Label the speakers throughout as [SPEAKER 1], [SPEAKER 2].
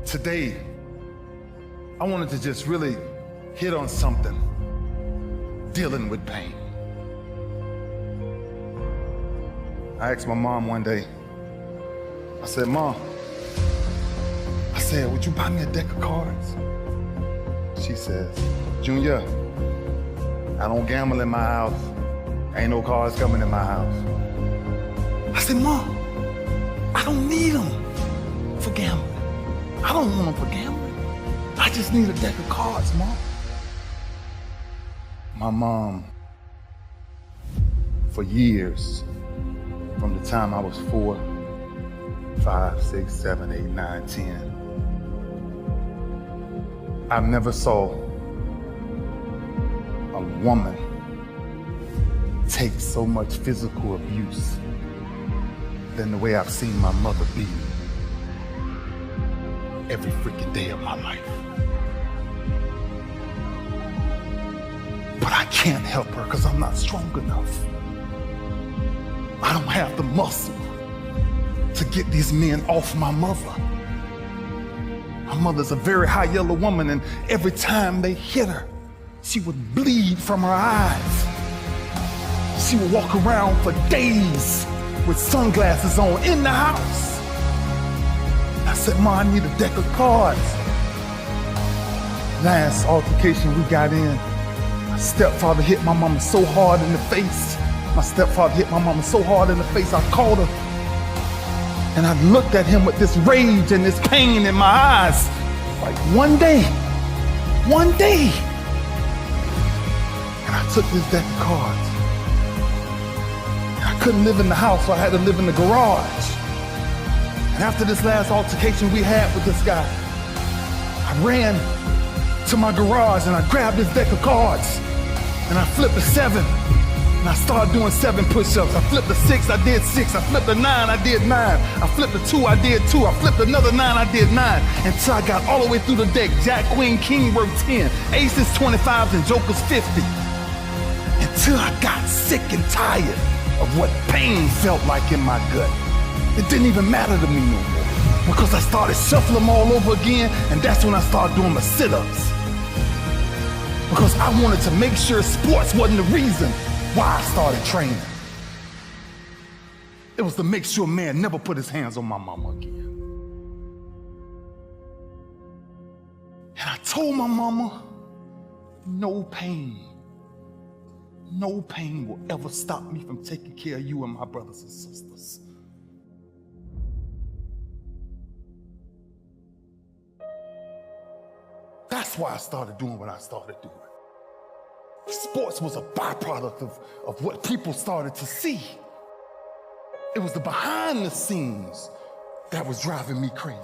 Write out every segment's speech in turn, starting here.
[SPEAKER 1] Today, I wanted to just really hit on something, dealing with pain. I asked my mom one day, I said, Mom, would you buy me a deck of cards? She says, Junior, I don't gamble in my house. Ain't no cards coming in my house. I said, Mom, I don't need them for gambling. I don't want them for gambling. I just need a deck of cards, Mom. My mom, for years, from the time I was 4, 5, 6, 7, 8, 9, 10, I never saw a woman take so much physical abuse than the way I've seen my mother be every freaking day of my life. But I can't help her because I'm not strong enough. I don't have the muscle to get these men off my mother. My mother's a very high yellow woman, and every time they hit her, she would bleed from her eyes. She would walk around for days with sunglasses on in the house. I said, Ma, I need a deck of cards. Last altercation we got in, my stepfather hit my mama so hard in the face. I called her, and I looked at him with this rage and this pain in my eyes. Like one day, and I took this deck of cards. And I couldn't live in the house, so I had to live in the garage. And after this last altercation we had with this guy, I ran to my garage and I grabbed this deck of cards and I flipped a 7. And I started doing 7 push-ups. I flipped a 6, I did 6. I flipped a 9, I did 9. I flipped a 2, I did 2. I flipped another 9, I did 9. Until I got all the way through the deck. Jack, Queen, King worth 10. Aces, 25s, and Jokers, 50. Until I got sick and tired of what pain felt like in my gut. It didn't even matter to me no more. Because I started shuffling them all over again, and that's when I started doing my sit-ups. Because I wanted to make sure sports wasn't the reason why I started training. It was to make sure man never put his hands on my mama again. And I told my mama, no pain will ever stop me from taking care of you and my brothers and sisters. That's why I started doing what I started doing. Sports was a byproduct of what people started to see. It was the behind the scenes that was driving me crazy.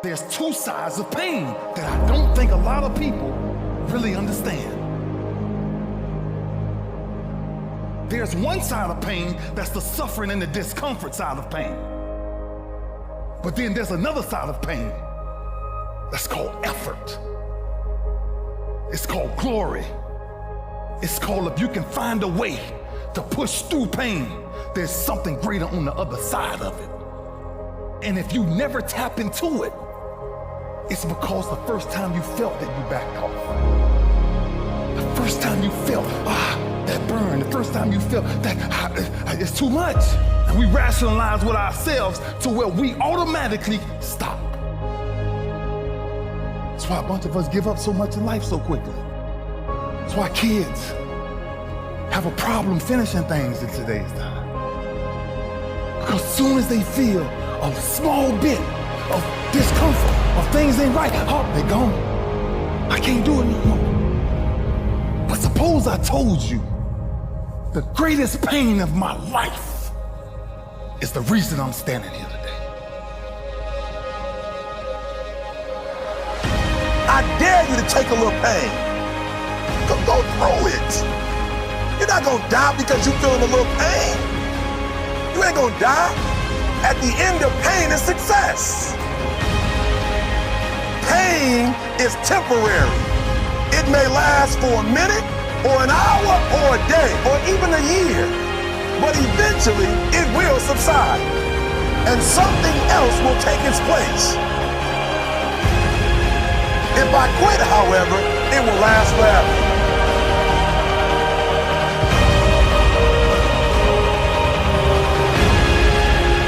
[SPEAKER 1] There's 2 sides of pain that I don't think a lot of people really understand. There's one side of pain that's the suffering and the discomfort side of pain. But then there's another side of pain that's called effort. It's called glory. It's called if you can find a way to push through pain, there's something greater on the other side of it. And if you never tap into it, it's because the first time you felt that you backed off. The first time you felt, that burn. The first time you felt that it's too much. And we rationalize with ourselves to where we automatically stop. That's why a bunch of us give up so much in life so quickly. That's why kids have a problem finishing things in today's time. Because as soon as they feel a small bit of discomfort, of things ain't right, they're gone. I can't do it no more. But suppose I told you the greatest pain of my life is the reason I'm standing here today.
[SPEAKER 2] I dare you to take a little pain. Go through it. You're not gonna die because you're feeling a little pain. You ain't gonna die. At the end of pain is success. Pain is temporary. It may last for a minute, or an hour, or a day, or even a year, but eventually it will subside. and something else will take its place. If I quit, however, it will last forever.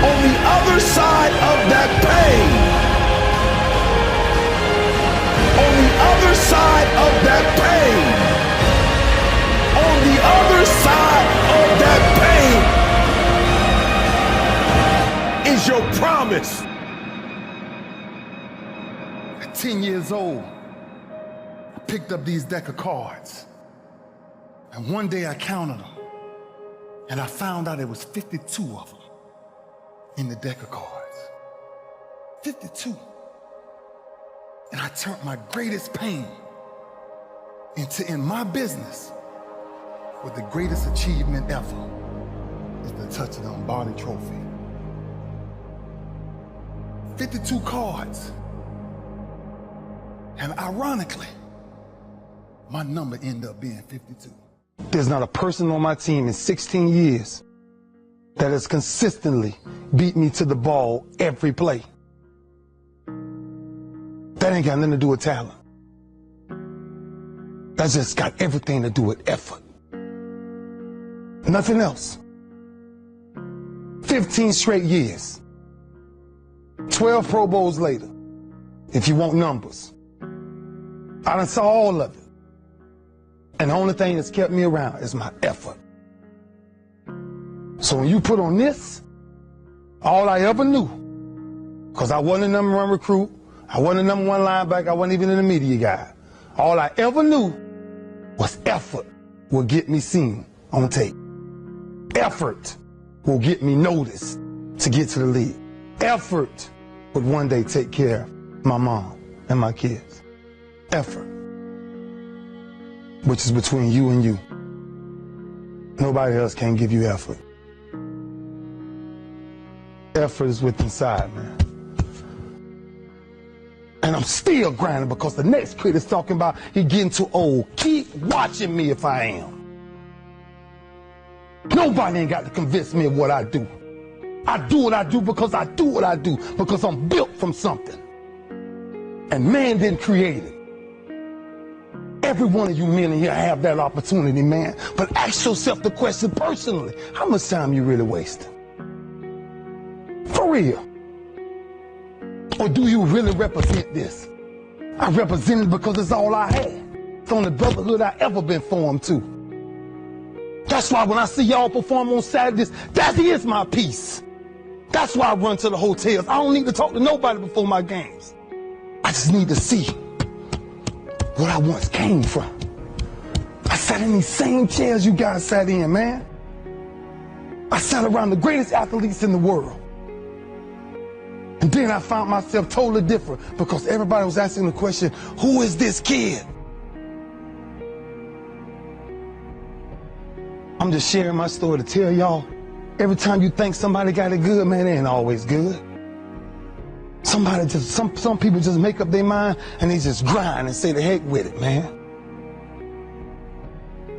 [SPEAKER 2] On the other side of that pain, on the other side of that pain, on the other side of that pain is your promise.
[SPEAKER 1] At 10 years old, I picked up these deck of cards. And one day I counted them. And I found out there was 52 of them in the deck of cards. 52. And I turned my greatest pain into, in my business, with the greatest achievement ever is the touchdown Barney trophy. 52 cards. And ironically, my number ended up being 52.
[SPEAKER 3] There's not a person on my team in 16 years that has consistently beat me to the ball every play. That ain't got nothing to do with talent. That's just got everything to do with effort. Nothing else. 15 straight years. 12 Pro Bowls later, if you want numbers. I done saw all of it. And the only thing that's kept me around is my effort. So when you put on this, all I ever knew, because I wasn't a number one recruit, I wasn't a number one linebacker, I wasn't even in the media guy. All I ever knew was effort will get me seen on tape. Effort will get me noticed to get to the league. Effort would one day take care of my mom and my kids. Effort. Which is between you and you. Nobody else can give you effort. Effort is within inside, man. And I'm still grinding because the next kid is talking about he getting too old. Keep watching me if I am. Nobody ain't got to convince me of what I do. I do what I do because I do what I do because I'm built from something. And man didn't create it. Every one of you men in here have that opportunity, man. But ask yourself the question personally. How much time you really wasting? For real. Or do you really represent this? I represent it because it's all I had. It's the only brotherhood I ever been formed to. That's why when I see y'all perform on Saturdays, that is my peace. That's why I run to the hotels. I don't need to talk to nobody before my games. I just need to see what I once came from. I sat in these same chairs you guys sat in, man. I sat around the greatest athletes in the world. And then I found myself totally different because everybody was asking the question, who is this kid? I'm just sharing my story to tell y'all, every time you think somebody got it good, man, it ain't always good. Somebody just, some people just make up their mind and they just grind and say the heck with it, man.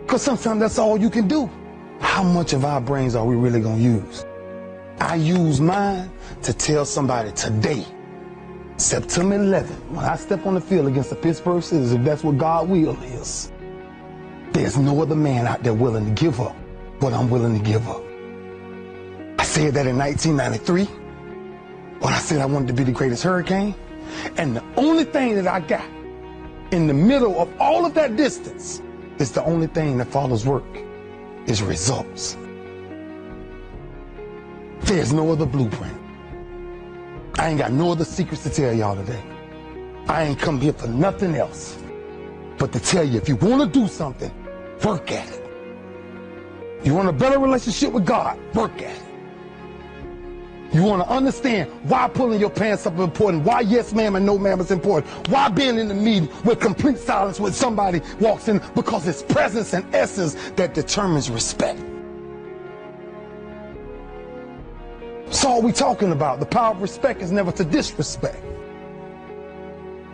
[SPEAKER 3] Because sometimes that's all you can do. How much of our brains are we really gonna use? I use mine to tell somebody today, September 11th, when I step on the field against the Pittsburgh Steelers, if that's what God's will is, there's no other man out there willing to give up what I'm willing to give up. I said that in 1993, when I said I wanted to be the greatest Hurricane, and the only thing that I got in the middle of all of that distance is the only thing that follows work, is results. There's no other blueprint. I ain't got no other secrets to tell y'all today. I ain't come here for nothing else but to tell you, if you want to do something, work at it. You want a better relationship with God, work at it. You want to understand why pulling your pants up is important, why yes ma'am and no ma'am is important, why being in the meeting with complete silence when somebody walks in, because it's presence and essence that determines respect. That's all we talking about. The power of respect is never to disrespect.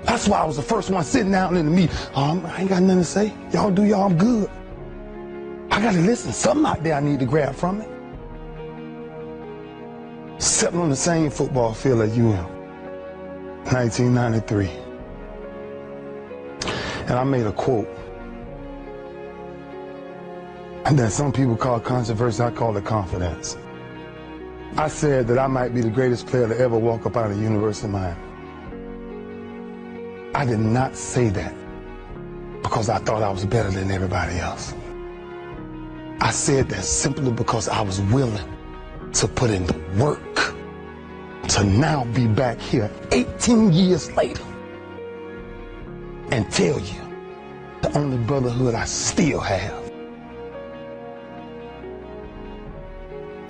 [SPEAKER 3] That's why I was the first one sitting down in the meeting. I ain't got nothing to say. Y'all do y'all, I'm good. I got to listen. Something out there I need to grab from it. Stepping on the same football field as you am. 1993. And I made a quote. And that some people call controversy, I call it confidence. I said that I might be the greatest player to ever walk up out of the University of Miami. I did not say that because I thought I was better than everybody else. I said that simply because I was willing to put in the work to now be back here 18 years later and tell you the only brotherhood I still have.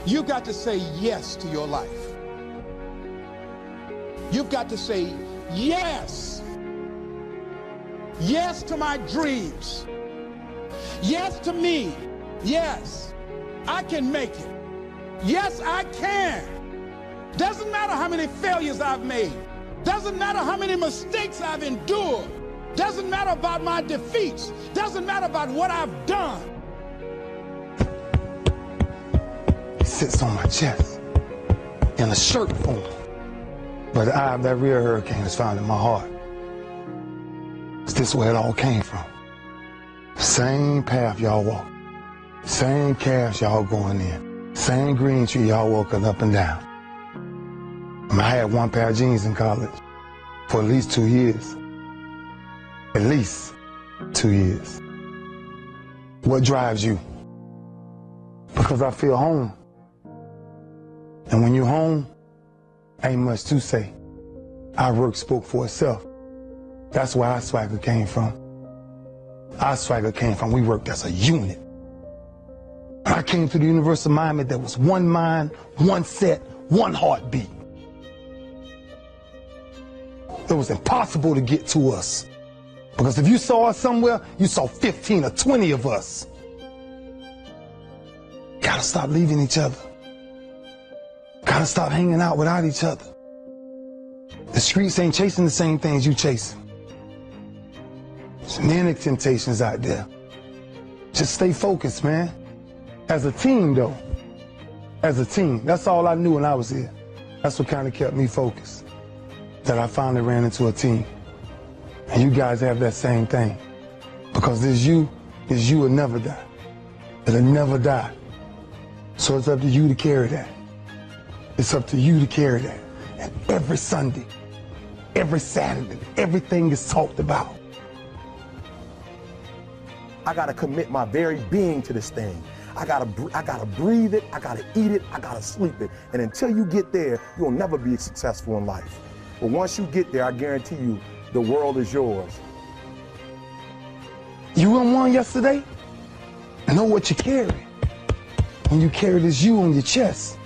[SPEAKER 4] You've got to say yes to your life. You've got to say yes. Yes to my dreams. Yes to me. Yes, I can make it. Yes, I can. Doesn't matter how many failures I've made. Doesn't matter how many mistakes I've endured. Doesn't matter about my defeats. Doesn't matter about what I've done.
[SPEAKER 3] It sits on my chest in a shirt form. But the eye of that real hurricane is found in my heart. Is this where it all came from? Same path y'all walk. Same calves y'all going in. Same green tree y'all walking up and down. I had one pair of jeans in college for at least 2 years. At least 2 years. What drives you? Because I feel home. And when you're home, ain't much to say. Our work spoke for itself. That's where our swagger came from. Our swagger came from, we worked as a unit. When I came to the University of Miami, there was one mind, one set, one heartbeat. It was impossible to get to us. Because if you saw us somewhere, you saw 15 or 20 of us. Gotta stop leaving each other. Gotta stop hanging out without each other. The streets ain't chasing the same things you chasing. There's many temptations out there. Just stay focused, man. As a team, though. As a team. That's all I knew when I was here. That's what kind of kept me focused. That I finally ran into a team. And you guys have that same thing. Because this you will never die. It'll never die. So it's up to you to carry that. It's up to you to carry that. And every Sunday, every Saturday, everything is talked about.
[SPEAKER 2] I gotta commit my very being to this thing. I gotta breathe it, I gotta eat it, I gotta sleep it. And until you get there, you'll never be successful in life. But once you get there, I guarantee you, the world is yours.
[SPEAKER 3] You won one yesterday? Know what you carry. When you carry this you on your chest.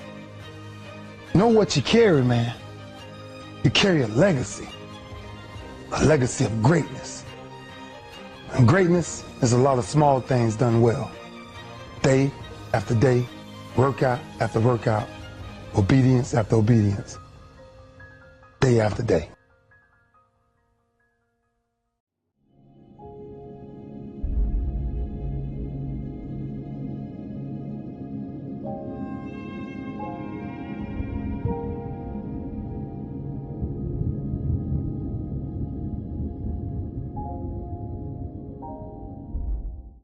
[SPEAKER 3] Know what you carry, man. You carry a legacy of greatness. And greatness is a lot of small things done well. Day after day, workout after workout, obedience after obedience, day after day.